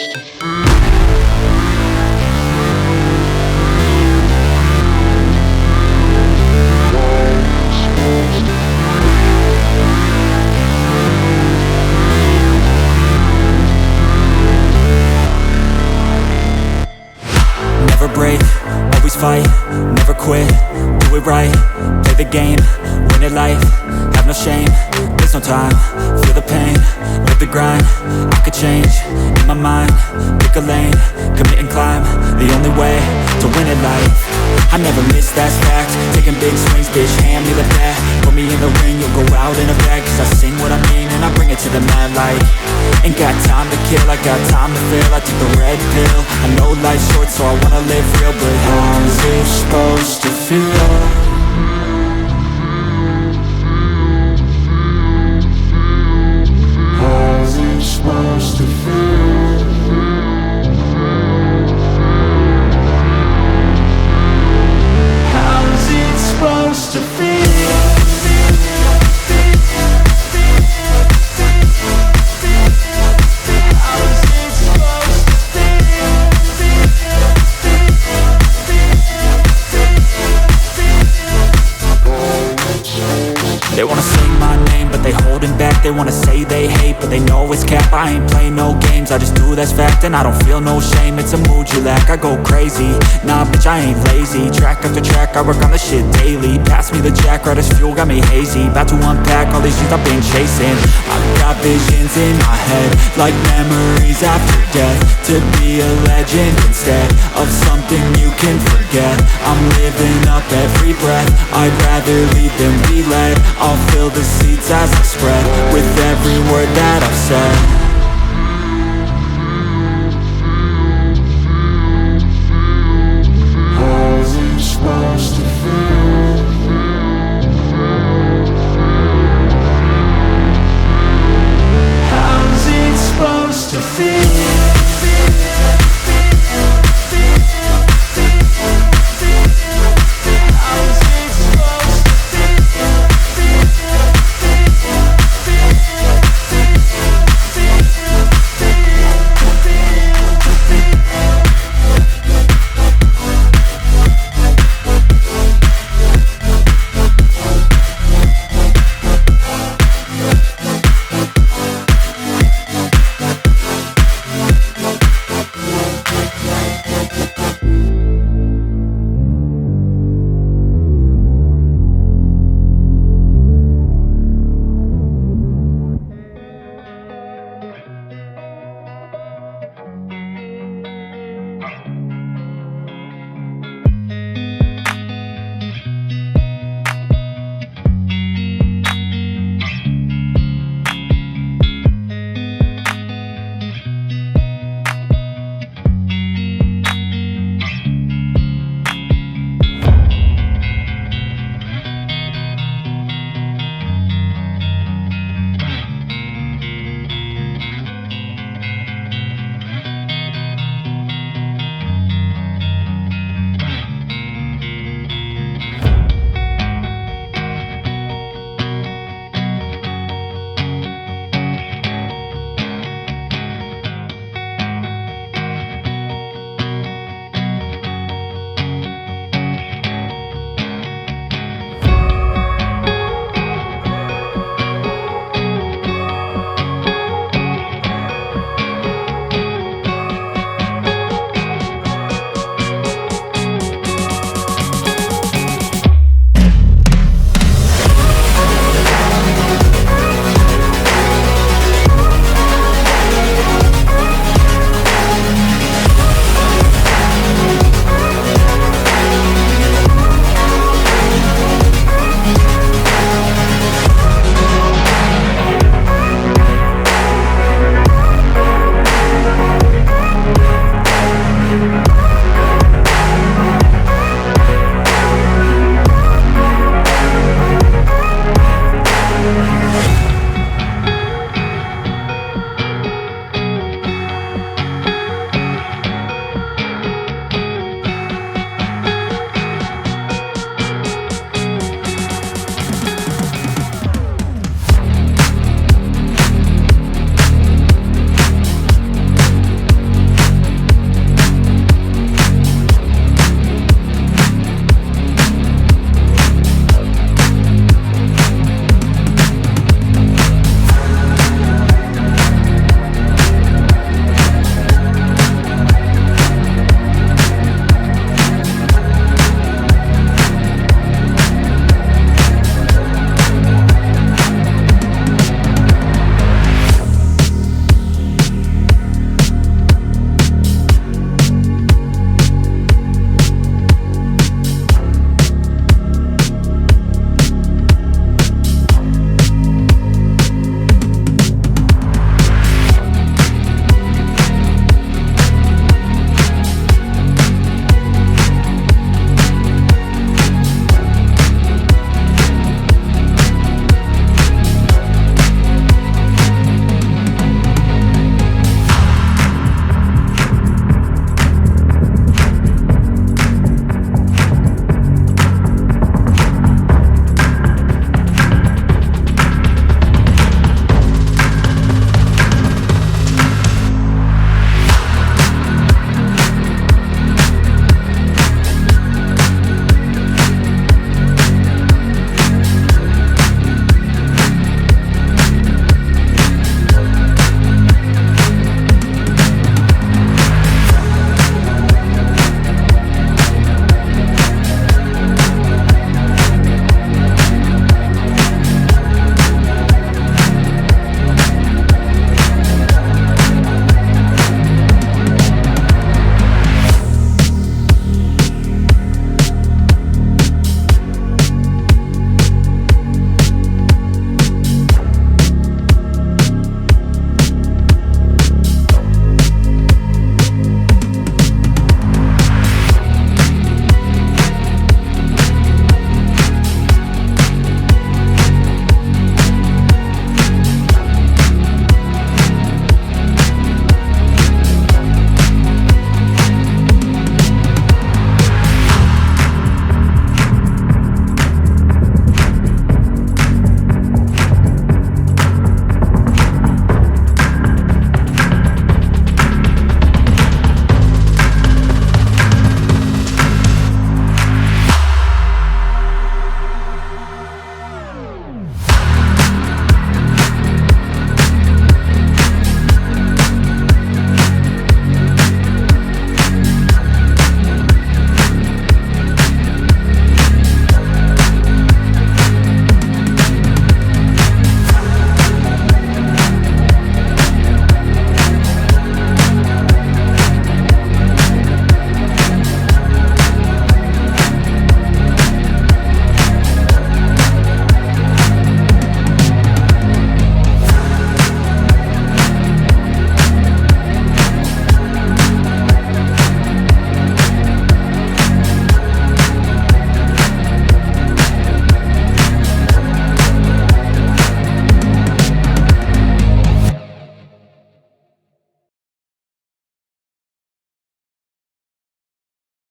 Never break, always fight, never quit, do it right, play the game, win it life, have no shame, there's no time, feel the pain, live the grind, I could change, in my mind, pick a lane, commit and climb, the only way to win it life. I never miss, that's fact, taking big swings, bitch, hand me the bat, put me in the ring, you'll go out in a bag, cause I sing what I mean and I bring it to the mad light. Ain't got time to kill, I got time to feel, I took the red pill, I know life's short so I wanna live real, but how's it supposed to feel? Supposed to feel. How's it supposed to feel? They wanna sing my name, but they holding back. They wanna say they hate, but they know it's cap. I ain't play no games, I just do, that's fact. And I don't feel no shame, it's a mood you lack. I go crazy, nah bitch I ain't lazy. Track after track, I work on this shit daily. Pass me the jack, right as fuel, got me hazy. About to unpack all these things I've been chasing. I've got visions in my head, like memories after death. To be a legend instead of something you can forget. I'm living up every breath, I'd rather lead than be led. I'll fill the seats as I spread with every word that I've said.